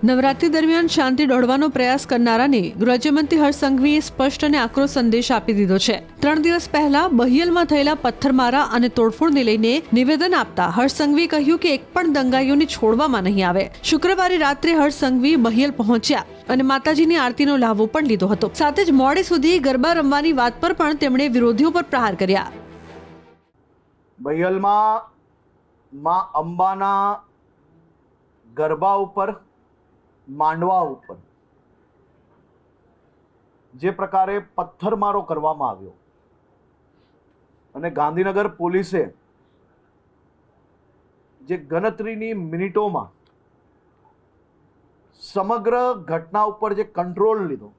નવરાત્રી દરમિયાન શાંતિ દોહડવાનો પ્રયાસ કરનારાને ગૃહરાજ્યમંત્રી હર્ષ સંઘવીએ સ્પષ્ટ અને આક્રોશ સંદેશ આપી દીધો છે। 3 દિવસ પહેલા બહિયલમાં થયેલા પથ્થરમારા અને તોડફોડને લઈને નિવેદન આપતા હર્ષ સંઘવીએ કહ્યું કે એક પણ દંગાઈઓને છોડવામાં નહીં આવે। શુક્રવારે રાત્રે હર્ષ સંઘવી બહિયલ પહોંચ્યા અને માતાજીની આરતીનો લાવો પણ લીધો હતો। સાથે જ મોડે સુધી ગરબા રમવાની વાત પર પણ તેમણે વિરોધીઓ પર પ્રહાર કર્યા। બહિયલમાં માં અંબાના ગરબા ઉપર માંડવા ઉપર જે પ્રકારે પથ્થરમારો કરવામાં આવ્યો અને ગાંધીનગર પોલીસે જે ગણતરીની મિનિટોમાં સમગ્ર ઘટના ઉપર જે કંટ્રોલ લીધો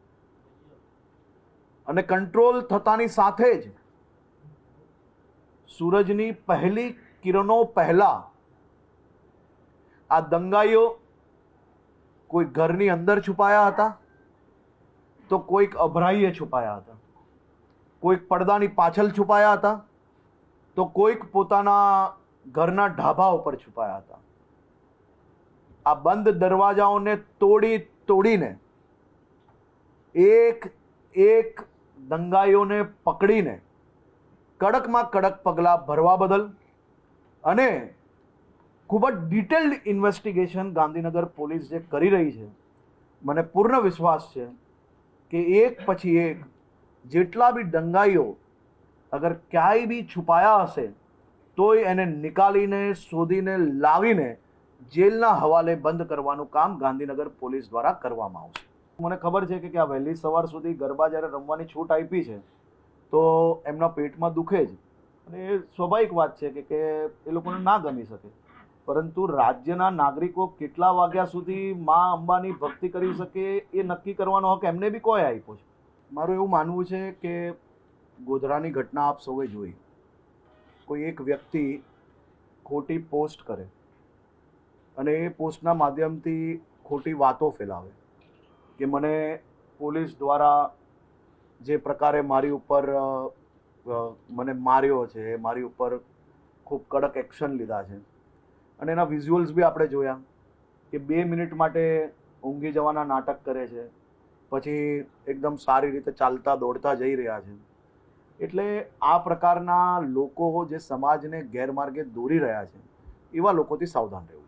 અને કંટ્રોલ થતાની સાથે જ સૂરજની પહેલી કિરણો પહેલા આ દંગાઈઓ કોઈ ઘરની અંદર છુપાયા હતા તો કોઈક અભરાઈએ છુપાયા હતા, કોઈક પડદાની પાછળ છુપાયા હતા તો કોઈક પોતાના ઘરના ઢાબા ઉપર છુપાયા હતા। આ બંધ દરવાજાઓને તોડીને એક એક દંગાઈઓને પકડીને કડકમાં કડક પગલાં ભરવા બદલ અને ખૂબ જ ડિટેલ્ડ ઇન્વેસ્ટિગેશન ગાંધીનગર પોલીસ જે કરી રહી છે, મને પૂર્ણ વિશ્વાસ છે કે એક પછી એક જેટલા બી દંગાઈઓ અગર ક્યાંય બી છુપાયા હશે તોય એને નિકાલીને શોધીને લાવીને જેલના હવાલે બંધ કરવાનું કામ ગાંધીનગર પોલીસ દ્વારા કરવામાં આવશે। મને ખબર છે કે આ વહેલી સવાર સુધી ગરબા જ્યારે રમવાની છૂટ આપી છે તો એમના પેટમાં દુખે જ અને એ સ્વાભાવિક વાત છે કે એ લોકોને ના ગમી શકે, પરંતુ રાજ્યના નાગરિકો કેટલા વાગ્યા સુધી મા અંબાની ભક્તિ કરી શકે એ નક્કી કરવાનો હક એમને બી કોઈ આપ્યો છે। મારું એવું માનવું છે કે ગોધરાની ઘટના આપ સૌએ જોઈ, કોઈ એક વ્યક્તિ ખોટી પોસ્ટ કરે અને એ પોસ્ટના માધ્યમથી ખોટી વાતો ફેલાવે કે મને પોલીસ દ્વારા જે પ્રકારે મારી ઉપર મને માર્યો છે, મારી ઉપર ખૂબ કડક એક્શન લીધા છે અને એના વિઝ્યુઅલ્સ બી આપણે જોયા કે 2 મિનિટ માટે ઊંઘી જવાના નાટક કરે છે, પછી એકદમ સારી રીતે ચાલતા દોડતા જઈ રહ્યા છે। એટલે આ પ્રકારના લોકો જે સમાજને ગેરમાર્ગે દોરી રહ્યા છે એવા લોકોથી સાવધાન રહેવું।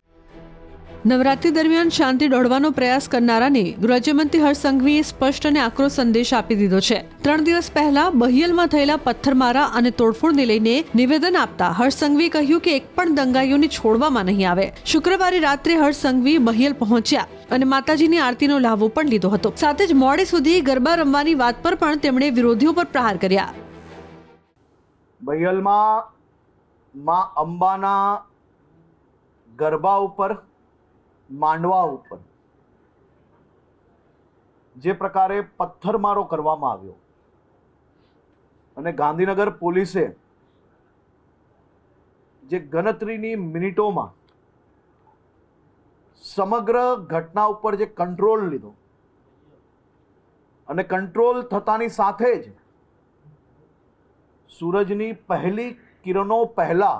નવરાત્રી દરમિયાન શાંતિ દોહડવાનો પ્રયાસ કરનારાને ગૃહરાજ્યમંત્રી હર્ષ સંઘવીએ સ્પષ્ટ અને આક્રોશ સંદેશ આપી દીધો છે। 3 દિવસ પહેલા બહિયલમાં થયેલા પથ્થરમારા અને તોડફોડને લઈને નિવેદન આપતા હર્ષ સંઘવીએ કહ્યું કે એક પણ દંગાઈઓને છોડવામાં નહીં આવે। શુક્રવારે રાત્રે હર્ષ સંઘવી બહિયલ પહોંચ્યા અને માતાજીની આરતીનો લાવો પણ લીધો હતો। સાથે જ મોડે સુધી ગરબા રમવાની વાત પર પણ તેમણે વિરોધીઓ પર પ્રહાર કર્યા। બહિયલમાં માં અંબાના ગરબા ઉપર માંડવા ઉપર જે પ્રકારે પથ્થરમારો કરવામાં આવ્યો અને ગાંધીનગર પોલીસે જે ગણતરીની મિનિટોમાં સમગ્ર ઘટના ઉપર જે કંટ્રોલ લીધો અને કંટ્રોલ થતાની સાથે જ સૂરજની પહેલી કિરણો પહેલા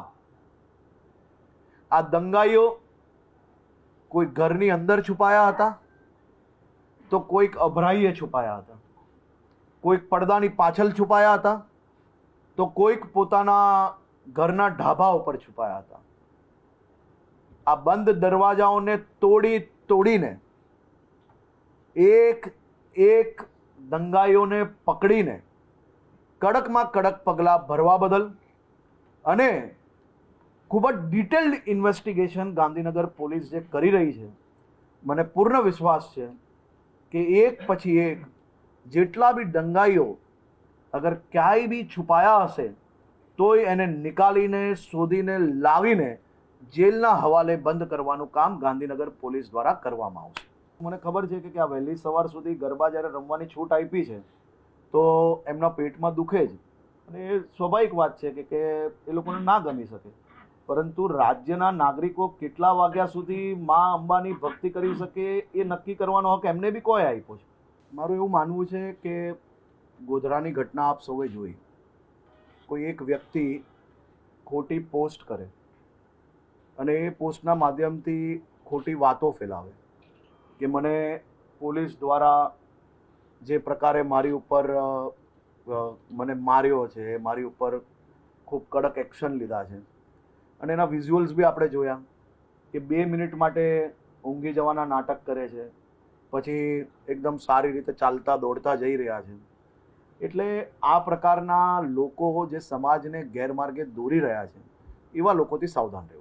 આ દંગાઈઓ કોઈ ઘરની અંદર છુપાયા હતા તો કોઈક અભરાઈએ છુપાયા હતા, કોઈક પડદાની પાછળ છુપાયા હતા તો કોઈક પોતાના ઘરના ઢાબા ઉપર છુપાયા હતા। આ બંધ દરવાજાઓને તોડીને એક એક દંગાઈઓને પકડીને કડકમાં કડક પગલાં ભરવા બદલ અને ખૂબ જ ડિટેલ્ડ ઇન્વેસ્ટિગેશન ગાંધીનગર પોલીસ જે કરી રહી છે, મને પૂર્ણ વિશ્વાસ છે કે એક પછી એક જેટલા બી દંગાઈઓ અગર ક્યાંય બી છુપાયા હશે તોય એને નિકાલીને શોધીને લાવીને જેલના હવાલે બંધ કરવાનું કામ ગાંધીનગર પોલીસ દ્વારા કરવામાં આવશે। મને ખબર છે કે આ વહેલી સવાર સુધી ગરબા જ્યારે રમવાની છૂટ આપી છે તો એમના પેટમાં દુખે જ અને એ સ્વાભાવિક વાત છે કે એ લોકોને ના ગમી શકે, પરંતુ રાજ્યના નાગરિકો કેટલા વાગ્યા સુધી મા અંબાની ભક્તિ કરી શકે એ નક્કી કરવાનો હક એમને બી કોઈ આપ્યો છે। મારું એવું માનવું છે કે ગોધરાની ઘટના આપ સૌએ જોઈ, કોઈ એક વ્યક્તિ ખોટી પોસ્ટ કરે અને એ પોસ્ટના માધ્યમથી ખોટી વાતો ફેલાવે કે મને પોલીસ દ્વારા જે પ્રકારે મારી ઉપર મને માર્યો છે, મારી ઉપર ખૂબ કડક એક્શન લીધા છે અને એના વિઝ્યુઅલ્સ બી આપણે જોયા કે 2 મિનિટ માટે ઊંઘી જવાના નાટક કરે છે, પછી એકદમ સારી રીતે ચાલતા દોડતા જઈ રહ્યા છે. એટલે આ પ્રકારના લોકો જે સમાજને ગેરમાર્ગે દોરી રહ્યા છે એવા લોકોથી સાવધાન રહેવું.